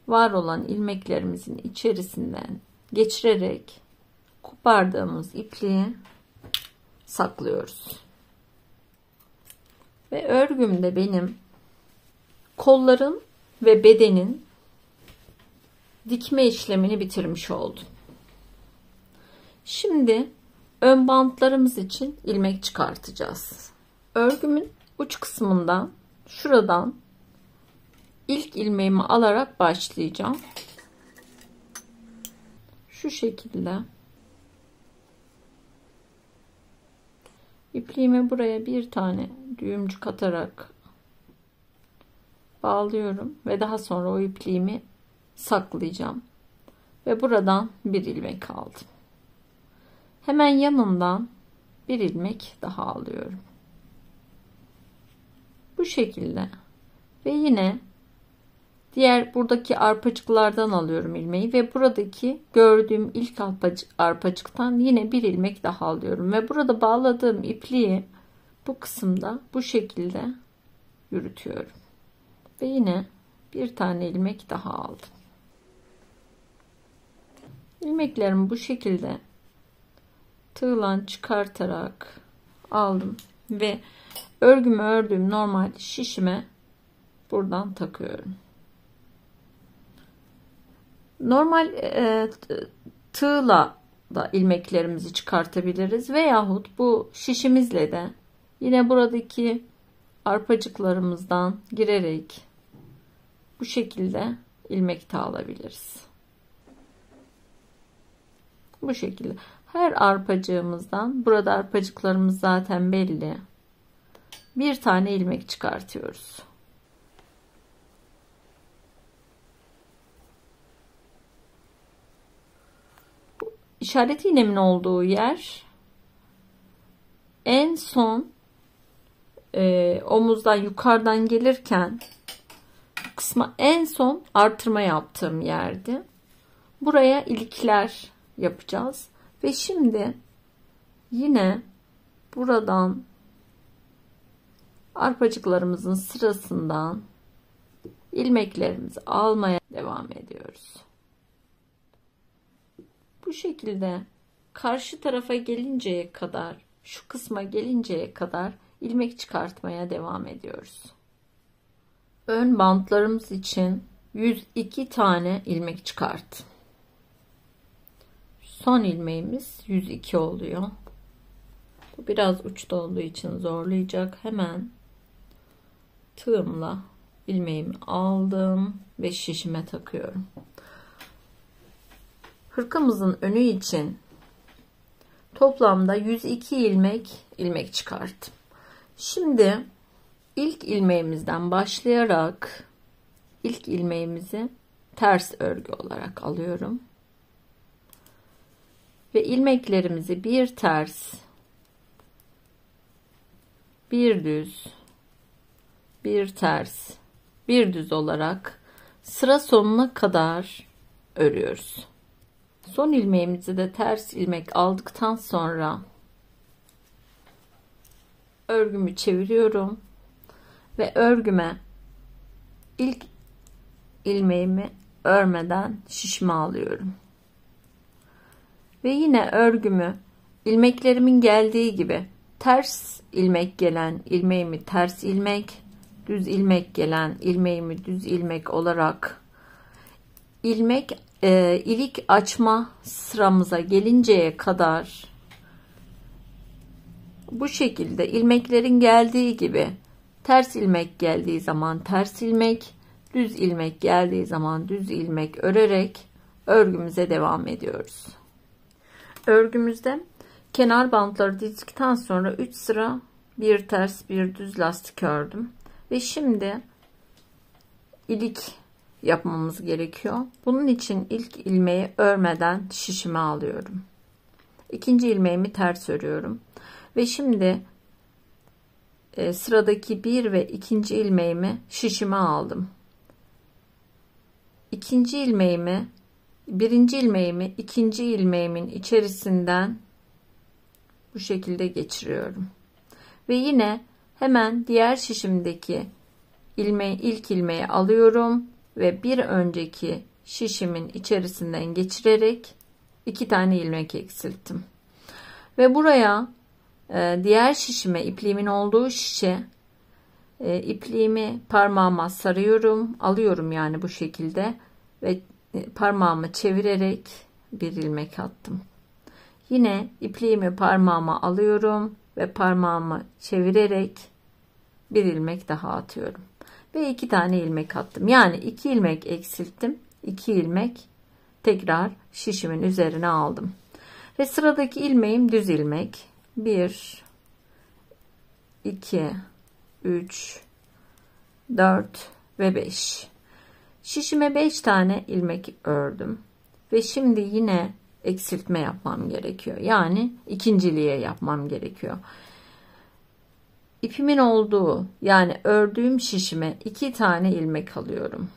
var olan ilmeklerimizin içerisinden geçirerek kopardığımız ipliği saklıyoruz. Ve örgümde benim kolların ve bedenin dikme işlemini bitirmiş oldum. Şimdi ön bantlarımız için ilmek çıkartacağız. Örgümün uç kısmından şuradan ilk ilmeğimi alarak başlayacağım. Şu şekilde ipliğimi buraya bir tane düğümcük atarak bağlıyorum ve daha sonra o ipliğimi saklayacağım ve buradan bir ilmek aldım. Hemen yanından bir ilmek daha alıyorum Bu şekilde. Ve yine diğer buradaki arpacıklardan alıyorum ilmeği ve buradaki gördüğüm ilk arpacıktan yine bir ilmek daha alıyorum ve burada bağladığım ipliği bu kısımda bu şekilde yürütüyorum ve yine bir tane ilmek daha aldım. İlmeklerimi bu şekilde tığla çıkartarak aldım ve örgümü ördüğüm normal şişime buradan takıyorum. Normal tığla da ilmeklerimizi çıkartabiliriz veyahut bu şişimizle de yine buradaki arpacıklarımızdan girerek bu şekilde ilmek de alabiliriz. Bu şekilde her arpacığımızdan, burada arpacıklarımız zaten belli, bir tane ilmek çıkartıyoruz. İşaret iğnemin olduğu yer en son omuzdan yukarıdan gelirken kısma en son artırma yaptığım yerdi. Buraya ilikler yapacağız ve şimdi yine buradan arpacıklarımızın sırasından ilmeklerimizi almaya devam ediyoruz. Bu şekilde karşı tarafa gelinceye kadar, şu kısma gelinceye kadar ilmek çıkartmaya devam ediyoruz. Ön bantlarımız için 102 tane ilmek çıkart. Son ilmeğimiz 102 oluyor. Bu biraz uçta olduğu için zorlayacak. Hemen tığımla ilmeğimi aldım ve şişime takıyorum. Hırkamızın önü için toplamda 102 ilmek çıkarttım. Şimdi ilk ilmeğimizden başlayarak ilk ilmeğimizi ters örgü olarak alıyorum. Ve ilmeklerimizi bir ters, bir düz, bir ters, bir düz olarak sıra sonuna kadar örüyoruz. Son ilmeğimizi de ters ilmek aldıktan sonra örgümü çeviriyorum ve örgüme ilk ilmeğimi örmeden şişime alıyorum. Ve yine örgümü ilmeklerimin geldiği gibi ters ilmek gelen ilmeğimi ters ilmek, düz ilmek gelen ilmeğimi düz ilmek olarak ilik açma sıramıza gelinceye kadar bu şekilde ilmeklerin geldiği gibi ters ilmek geldiği zaman ters ilmek, düz ilmek geldiği zaman düz ilmek örerek örgümüze devam ediyoruz. Örgümüzde kenar bantları dizdikten sonra 3 sıra bir ters bir düz lastik ördüm ve şimdi ilik yapmamız gerekiyor. Bunun için ilk ilmeği örmeden şişime alıyorum. İkinci ilmeğimi ters örüyorum ve şimdi sıradaki bir ve ikinci ilmeğimi şişime aldım. İkinci ilmeğimi, birinci ilmeğimi ikinci ilmeğimin içerisinden bu şekilde geçiriyorum. Ve yine hemen diğer şişimdeki ilk ilmeği alıyorum ve bir önceki şişimin içerisinden geçirerek 2 tane ilmek eksilttim. Ve buraya diğer şişime, ipliğimin olduğu şişe, ipliğimi parmağıma sarıyorum, alıyorum yani bu şekilde ve parmağımı çevirerek bir ilmek attım. Yine ipliğimi parmağıma alıyorum ve parmağımı çevirerek bir ilmek daha atıyorum. Ve 2 tane ilmek attım. Yani 2 ilmek eksilttim. 2 ilmek tekrar şişimin üzerine aldım. Ve sıradaki ilmeğim düz ilmek. 1, 2, 3, 4 ve 5. Şişime 5 tane ilmek ördüm. Ve şimdi yine eksiltme yapmam gerekiyor. Yani ikinciliğe yapmam gerekiyor. ipimin olduğu, yani ördüğüm şişime 2 tane ilmek alıyorum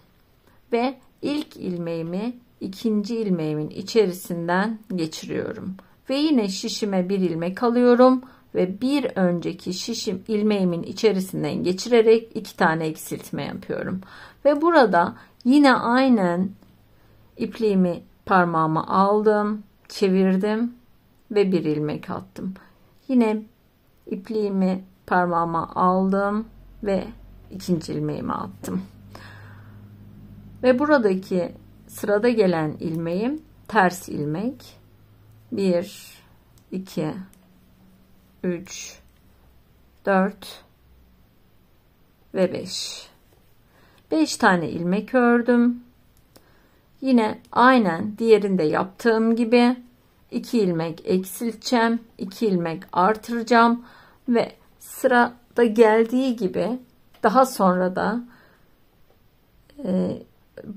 ve ilk ilmeğimi ikinci ilmeğimin içerisinden geçiriyorum ve yine şişime bir ilmek alıyorum ve bir önceki şişim ilmeğimin içerisinden geçirerek 2 tane eksiltme yapıyorum ve burada yine aynen ipliğimi parmağıma aldım, çevirdim ve bir ilmek attım. Yine ipliğimi parmağıma aldım ve ikinci ilmeğimi attım. Ve buradaki sırada gelen ilmeğim ters ilmek. 1, 2, 3, 4 ve 5. 5 tane ilmek ördüm. Yine aynen diğerinde yaptığım gibi 2 ilmek eksilteceğim, 2 ilmek artıracağım ve sırada geldiği gibi daha sonra da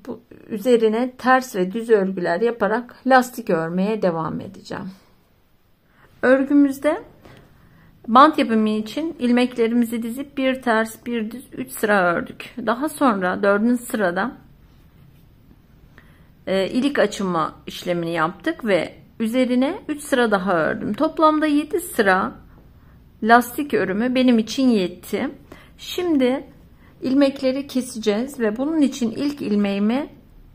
bu üzerine ters ve düz örgüler yaparak lastik örmeye devam edeceğim. Örgümüzde bant yapımı için ilmeklerimizi dizip bir ters bir düz 3 sıra ördük. Daha sonra 4. sırada ilik açma işlemini yaptık ve üzerine 3 sıra daha ördüm. Toplamda 7 sıra lastik örümü benim için yetti. Şimdi ilmekleri keseceğiz ve bunun için ilk ilmeğimi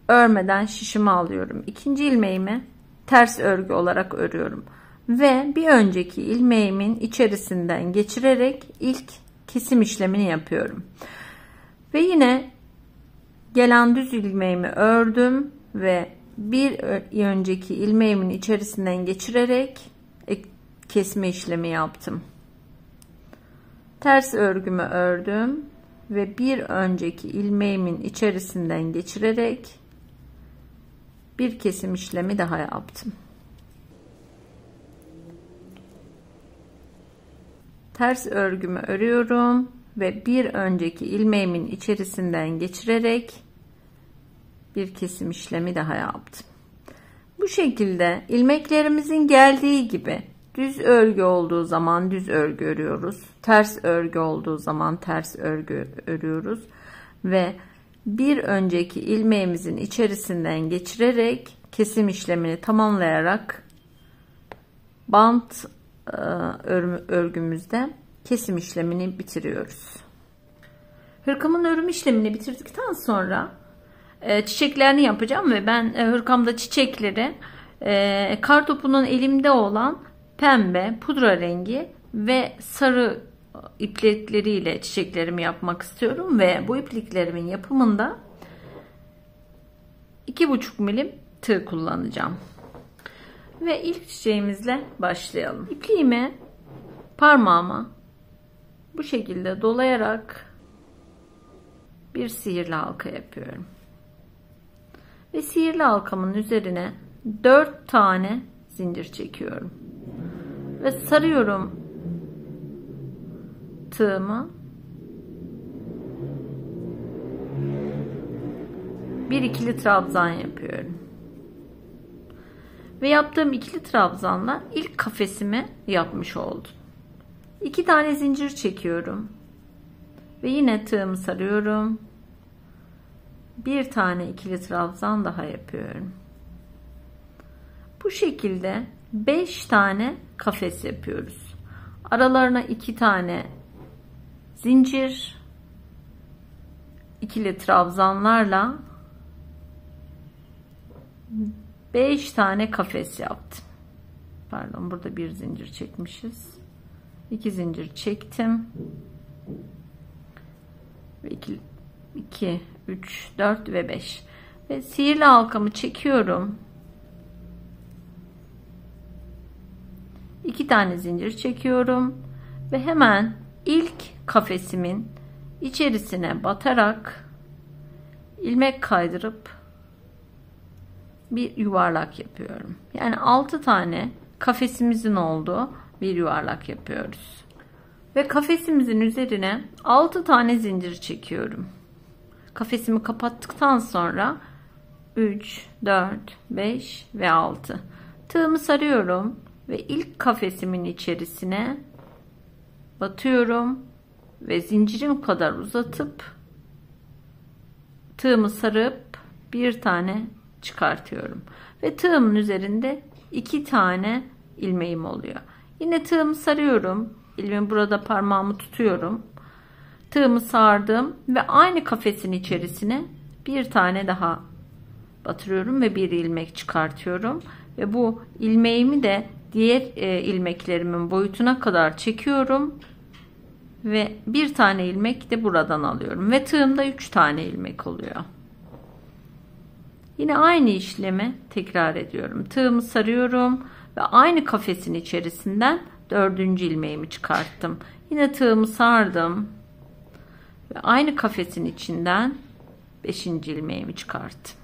örmeden şişime alıyorum. İkinci ilmeğimi ters örgü olarak örüyorum ve bir önceki ilmeğimin içerisinden geçirerek ilk kesim işlemini yapıyorum. Ve yine gelen düz ilmeğimi ördüm ve bir önceki ilmeğimin içerisinden geçirerek kesme işlemi yaptım. Ters örgümü ördüm ve bir önceki ilmeğimin içerisinden geçirerek bir kesim işlemi daha yaptım. Ters örgümü örüyorum ve bir önceki ilmeğimin içerisinden geçirerek bir kesim işlemi daha yaptım. Bu şekilde ilmeklerimizin geldiği gibi düz örgü olduğu zaman düz örgü örüyoruz. Ters örgü olduğu zaman ters örgü örüyoruz ve bir önceki ilmeğimizin içerisinden geçirerek kesim işlemini tamamlayarak bant örgümüzde kesim işlemini bitiriyoruz. Hırkamın örüm işlemini bitirdikten sonra çiçeklerini yapacağım ve ben hırkamda çiçekleri kartopunun elimde olan pembe, pudra rengi ve sarı iplikleriyle çiçeklerimi yapmak istiyorum ve bu ipliklerimin yapımında 2,5 milim tığ kullanacağım. Ve ilk çiçeğimizle başlayalım. İpliğimi parmağıma bu şekilde dolayarak bir sihirli halka yapıyorum. Ve sihirli halkamın üzerine 4 tane zincir çekiyorum. Ve sarıyorum tığımı. Bir ikili trabzan yapıyorum. Ve yaptığım ikili trabzanla ilk kafesimi yapmış oldum. 2 tane zincir çekiyorum. Ve yine tığımı sarıyorum. Bir tane ikili trabzan daha yapıyorum. Bu şekilde 5 tane kafes yapıyoruz. Aralarına 2 tane zincir, ikili trabzanlarla 5 tane kafes yaptım. Pardon, burada bir zincir çekmişiz. 2 zincir çektim. Ve 2, 3, 4 ve 5. Ve sihirli halkamı çekiyorum. 2 tane zincir çekiyorum ve hemen ilk kafesimin içerisine batarak ilmek kaydırıp bir yuvarlak yapıyorum. Yani 6 tane kafesimizin olduğu bir yuvarlak yapıyoruz. Ve kafesimizin üzerine 6 tane zincir çekiyorum. Kafesimi kapattıktan sonra 3, 4, 5 ve 6. Tığımı sarıyorum ve ilk kafesimin içerisine batıyorum ve zincirim kadar uzatıp tığımı sarıp bir tane çıkartıyorum ve tığımın üzerinde 2 tane ilmeğim oluyor. Yine tığımı sarıyorum. İlmeğimi burada parmağımı tutuyorum. Tığımı sardım ve aynı kafesin içerisine bir tane daha batırıyorum ve bir ilmek çıkartıyorum ve bu ilmeğimi de diğer ilmeklerimin boyutuna kadar çekiyorum ve bir tane ilmek de buradan alıyorum ve tığımda 3 tane ilmek oluyor. Yine aynı işlemi tekrar ediyorum. Tığımı sarıyorum ve aynı kafesin içerisinden 4. ilmeğimi çıkarttım. Yine tığımı sardım ve aynı kafesin içinden 5. ilmeğimi çıkarttım.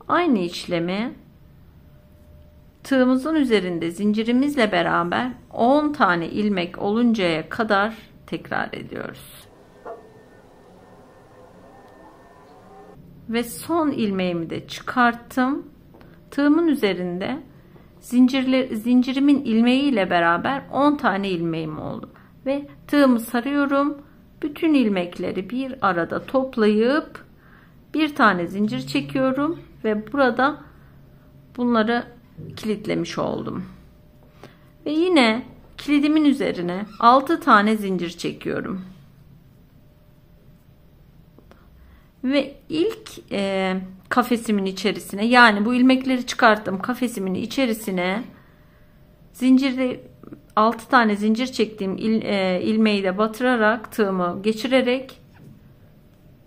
Aynı işlemi tığımızın üzerinde zincirimizle beraber 10 tane ilmek oluncaya kadar tekrar ediyoruz. Ve son ilmeğimi de çıkarttım. Tığımın üzerinde zincirimin ilmeği ile beraber 10 tane ilmeğim oldu. Ve tığımı sarıyorum. Bütün ilmekleri bir arada toplayıp bir tane zincir çekiyorum ve burada bunları kilitlemiş oldum. Ve yine kilidimin üzerine 6 tane zincir çekiyorum. Ve ilk kafesimin içerisine, yani bu ilmekleri çıkarttım kafesimin içerisine, zincirde 6 tane zincir çektiğim ilmeği de batırarak tığımı geçirerek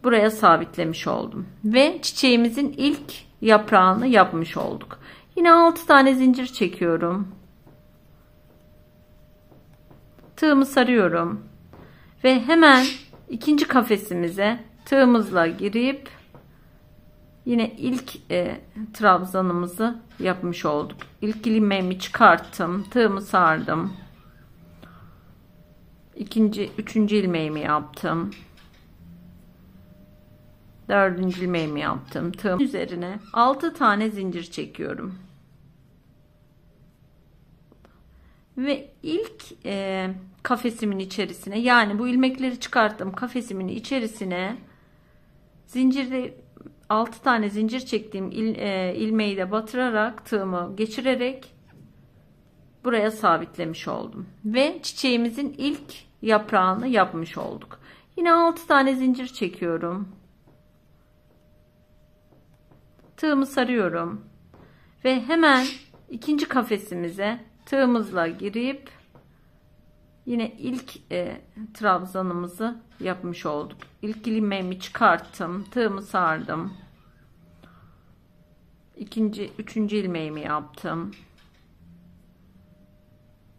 buraya sabitlemiş oldum. Ve çiçeğimizin ilk yaprağını yapmış olduk. Yine 6 tane zincir çekiyorum. Tığımı sarıyorum. Ve hemen ikinci kafesimize tığımızla girip yine ilk trabzanımızı yapmış olduk. İlk ilmeğimi çıkarttım. Tığımı sardım. Üçüncü ilmeğimi yaptım. 4. ilmeğimi yaptım. Tığım üzerine 6 tane zincir çekiyorum. Ve ilk kafesimin içerisine, yani bu ilmekleri çıkarttım kafesimin içerisine, zincirde 6 tane zincir çektiğim ilmeği de batırarak tığımı geçirerek buraya sabitlemiş oldum. Ve çiçeğimizin ilk yaprağını yapmış olduk. Yine 6 tane zincir çekiyorum. Tığımı sarıyorum. Ve hemen ikinci kafesimize tığımızla girip yine ilk trabzanımızı yapmış olduk. İlk ilmeğimi çıkarttım. Tığımı sardım. Üçüncü ilmeğimi yaptım.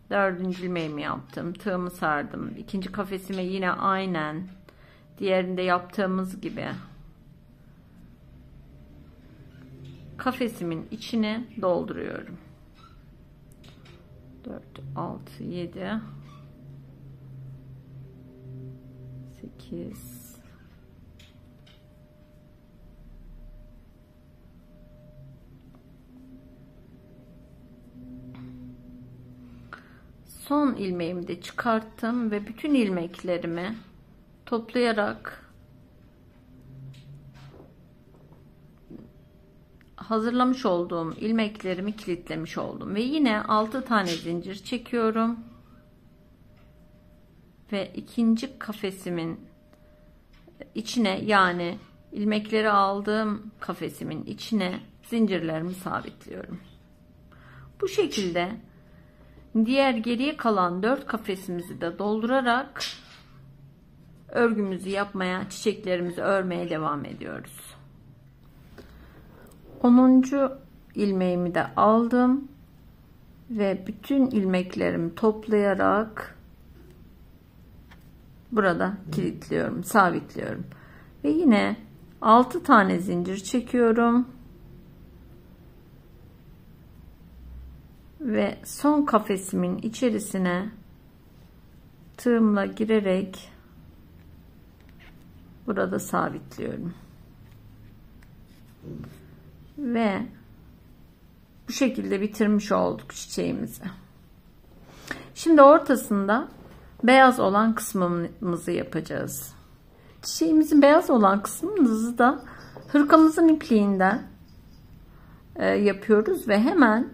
4. ilmeğimi yaptım. Tığımı sardım. İkinci kafesime yine aynen diğerinde yaptığımız gibi kafesimin içine dolduruyorum. 4, 6, 7, 8, son ilmeğimi de çıkarttım ve bütün ilmeklerimi toplayarak hazırlamış olduğum ilmeklerimi kilitlemiş oldum ve yine 6 tane zincir çekiyorum ve ikinci kafesimin içine, yani ilmekleri aldığım kafesimin içine zincirlerimi sabitliyorum. Bu şekilde diğer geriye kalan 4 kafesimizi de doldurarak örgümüzü yapmaya, çiçeklerimizi örmeye devam ediyoruz. 10. ilmeğimi de aldım ve bütün ilmeklerimi toplayarak burada kilitliyorum, sabitliyorum. Ve yine 6 tane zincir çekiyorum. Ve son kafesimin içerisine tığımla girerek burada sabitliyorum. Ve bu şekilde bitirmiş olduk çiçeğimizi. Şimdi ortasında beyaz olan kısmımızı yapacağız. Çiçeğimizin beyaz olan kısmımızı da hırkamızın ipliğinden yapıyoruz ve hemen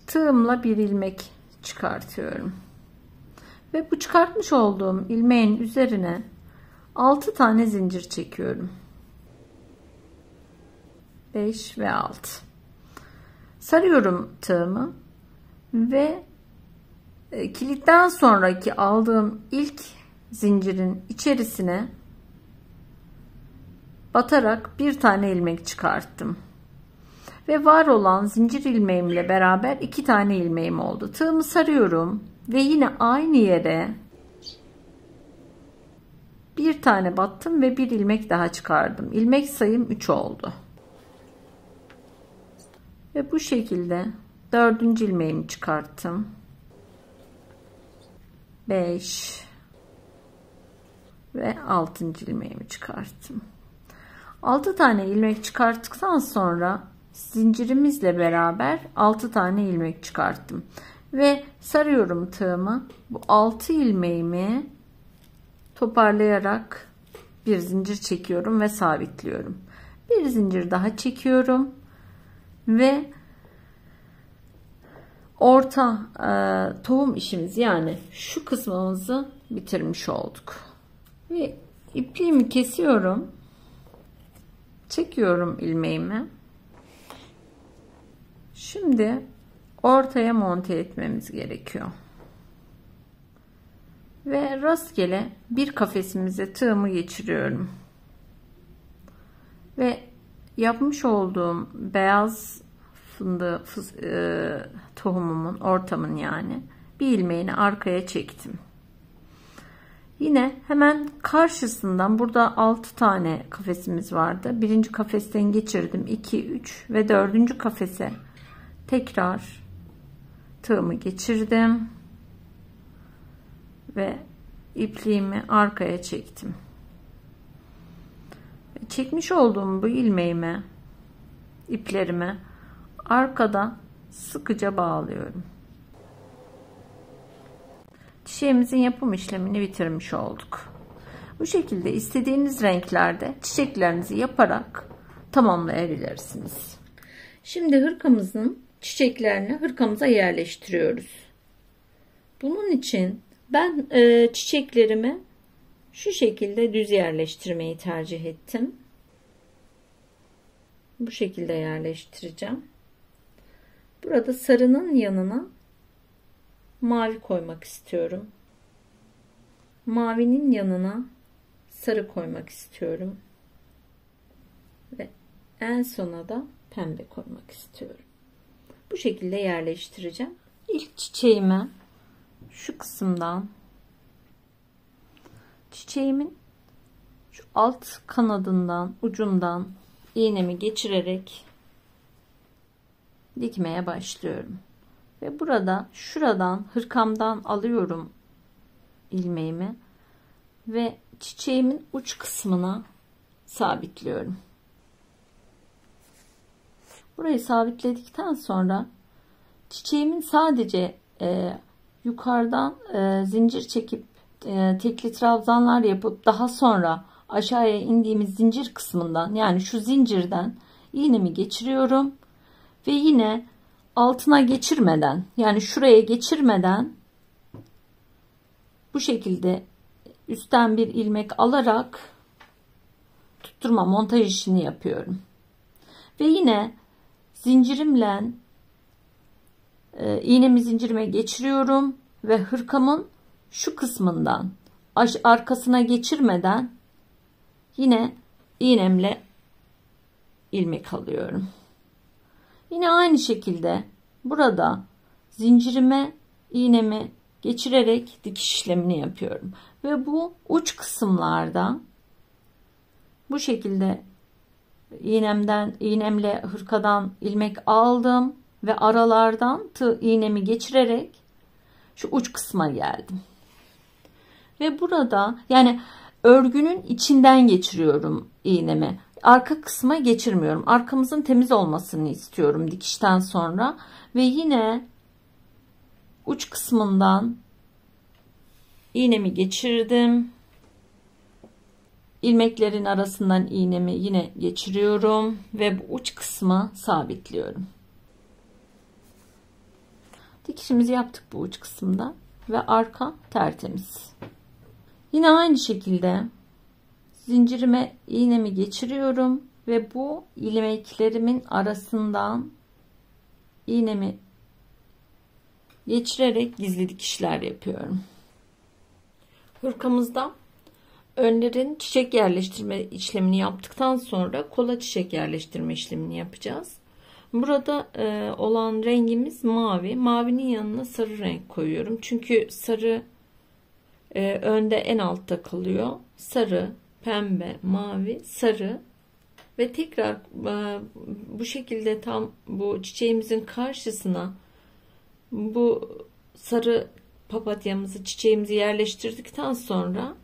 tığımla bir ilmek çıkartıyorum. Ve bu çıkartmış olduğum ilmeğin üzerine 6 tane zincir çekiyorum. 5 ve 6. Sarıyorum tığımı ve kilitten sonraki aldığım ilk zincirin içerisine batarak bir tane ilmek çıkarttım. Ve var olan zincir ilmeğimle beraber 2 tane ilmeğim oldu. Tığımı sarıyorum ve yine aynı yere bir tane battım ve bir ilmek daha çıkardım. İlmek sayım 3 oldu. Ve bu şekilde 4. ilmeğimi çıkarttım. 5 ve 6. ilmeğimi çıkarttım. 6 tane ilmek çıkarttıktan sonra zincirimizle beraber 6 tane ilmek çıkarttım. Ve sarıyorum tığımı. Bu 6 ilmeğimi toparlayarak bir zincir çekiyorum ve sabitliyorum. Bir zincir daha çekiyorum ve orta tohum işimiz, yani şu kısmımızı bitirmiş olduk. Ve ipliğimi kesiyorum. Çekiyorum ilmeğimi. Şimdi ortaya monte etmemiz gerekiyor. Ve rastgele bir kafesimize tığımı geçiriyorum. Ve yapmış olduğum beyaz fındığı tohumumun, ortamın yani bir ilmeğini arkaya çektim. Yine hemen karşısından, burada 6 tane kafesimiz vardı. Birinci kafesten geçirdim. 2, 3 ve 4. kafese tekrar tığımı geçirdim. Ve ipliğimi arkaya çektim. Çekmiş olduğum bu ilmeğime, iplerime arkada sıkıca bağlıyorum. Çiçeğimizin yapım işlemini bitirmiş olduk. Bu şekilde istediğiniz renklerde çiçeklerinizi yaparak tamamlayabilirsiniz. Şimdi hırkamızın çiçeklerini hırkamıza yerleştiriyoruz. Bunun için ben çiçeklerimi şu şekilde düz yerleştirmeyi tercih ettim. Bu şekilde yerleştireceğim. Burada sarının yanına mavi koymak istiyorum. Mavinin yanına sarı koymak istiyorum. Ve en sona da pembe koymak istiyorum. Bu şekilde yerleştireceğim. İlk çiçeğime şu kısımdan, çiçeğimin şu alt kanadından, ucundan iğnemi geçirerek dikmeye başlıyorum. Ve burada şuradan, hırkamdan alıyorum ilmeğimi ve çiçeğimin uç kısmına sabitliyorum. Burayı sabitledikten sonra çiçeğimin sadece yukarıdan zincir çekip tekli trabzanlar yapıp daha sonra aşağıya indiğimiz zincir kısmından, yani şu zincirden iğnemi geçiriyorum ve yine altına geçirmeden, yani şuraya geçirmeden bu şekilde üstten bir ilmek alarak tutturma, montaj işini yapıyorum. Ve yine zincirimle iğnemi zincirime geçiriyorum ve hırkamın şu kısmından arkasına geçirmeden yine iğnemle ilmek alıyorum. Yine aynı şekilde burada zincirime iğnemi geçirerek dikiş işlemini yapıyorum. Ve bu uç kısımlarda bu şekilde iğnemle hırkadan ilmek aldım ve aralardan iğnemi geçirerek şu uç kısma geldim. Ve burada, yani örgünün içinden geçiriyorum iğnemi. Arka kısma geçirmiyorum. Arkamızın temiz olmasını istiyorum dikişten sonra. Ve yine uç kısmından iğnemi geçirdim. İlmeklerin arasından iğnemi yine geçiriyorum ve bu uç kısmı sabitliyorum. Dikişimizi yaptık bu uç kısımda ve arka tertemiz. Yine aynı şekilde zincirime iğnemi geçiriyorum ve bu ilmeklerimin arasından iğnemi geçirerek gizli dikişler yapıyorum. Hırkamızda önlerin çiçek yerleştirme işlemini yaptıktan sonra kola çiçek yerleştirme işlemini yapacağız. Burada olan rengimiz mavi. Mavinin yanına sarı renk koyuyorum. Çünkü sarı önde en altta kalıyor. Sarı, pembe, mavi, sarı ve tekrar bu şekilde tam bu çiçeğimizin karşısına bu sarı papatyamızı, çiçeğimizi yerleştirdikten sonra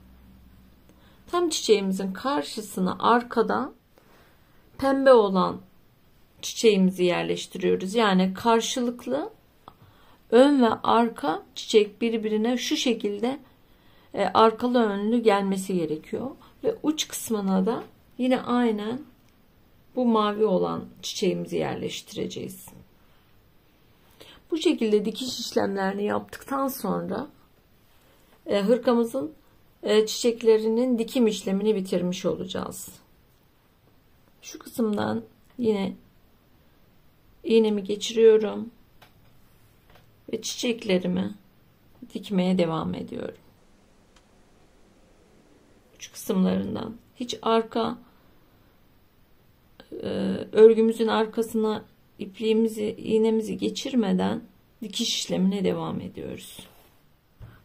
tam çiçeğimizin karşısına arkadan pembe olan çiçeğimizi yerleştiriyoruz. Yani karşılıklı ön ve arka çiçek birbirine şu şekilde arkalı önlü gelmesi gerekiyor. Ve uç kısmına da yine aynen bu mavi olan çiçeğimizi yerleştireceğiz. Bu şekilde dikiş işlemlerini yaptıktan sonra hırkamızın çiçeklerinin dikim işlemini bitirmiş olacağız. Şu kısımdan yine iğnemi geçiriyorum ve çiçeklerimi dikmeye devam ediyorum. Uç kısımlarından hiç arka örgümüzün arkasına iğnemizi geçirmeden dikiş işlemine devam ediyoruz.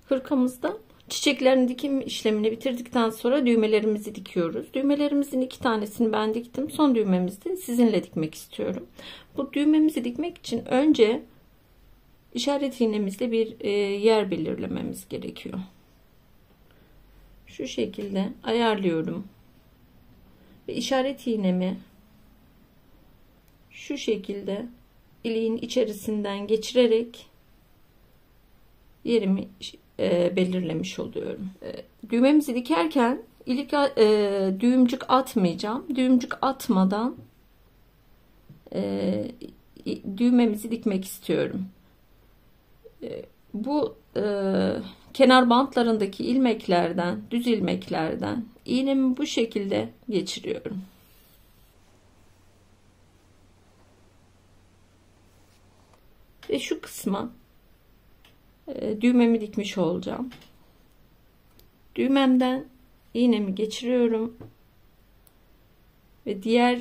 Hırkamızda çiçeklerin dikim işlemini bitirdikten sonra düğmelerimizi dikiyoruz. Düğmelerimizin 2 tanesini ben diktim. Son düğmemizi de sizinle dikmek istiyorum. Bu düğmemizi dikmek için önce işaret iğnemizle bir yer belirlememiz gerekiyor. Şu şekilde ayarlıyorum. Ve işaret iğnemi şu şekilde iliğin içerisinden geçirerek yerimi belirlemiş oluyorum. Düğmemizi dikerken düğümcük atmayacağım. Düğümcük atmadan düğmemizi dikmek istiyorum. Bu kenar bantlarındaki ilmeklerden, düz ilmeklerden iğnemi bu şekilde geçiriyorum. Ve şu kısma düğmemi dikmiş olacağım. Düğmemden iğnemi geçiriyorum ve diğer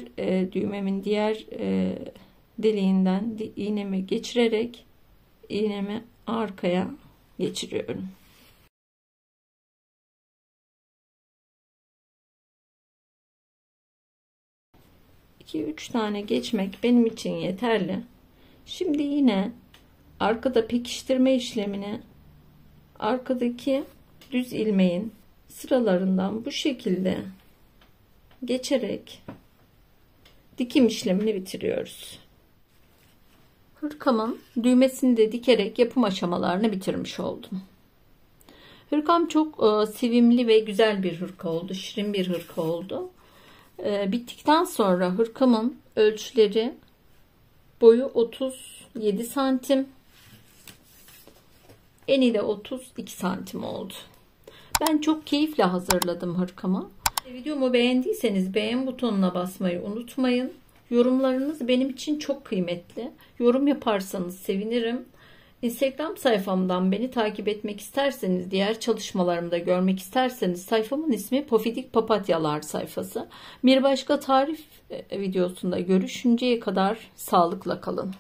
düğmemin diğer deliğinden iğnemi geçirerek iğnemi arkaya geçiriyorum. 2-3 tane geçmek benim için yeterli. Şimdi yine arkada pekiştirme işlemini arkadaki düz ilmeğin sıralarından bu şekilde geçerek dikim işlemini bitiriyoruz. Hırkamın düğmesini de dikerek yapım aşamalarını bitirmiş oldum. Hırkam çok sevimli ve güzel bir hırka oldu. Şirin bir hırka oldu. Bittikten sonra hırkamın ölçüleri boyu 37 santim. Eni de 32 santim oldu. Ben çok keyifle hazırladım hırkamı. Videomu beğendiyseniz beğen butonuna basmayı unutmayın. Yorumlarınız benim için çok kıymetli. Yorum yaparsanız sevinirim. Instagram sayfamdan beni takip etmek isterseniz, diğer çalışmalarımı da görmek isterseniz sayfamın ismi Pofidik Papatyalar sayfası. Bir başka tarif videosunda görüşünceye kadar sağlıkla kalın.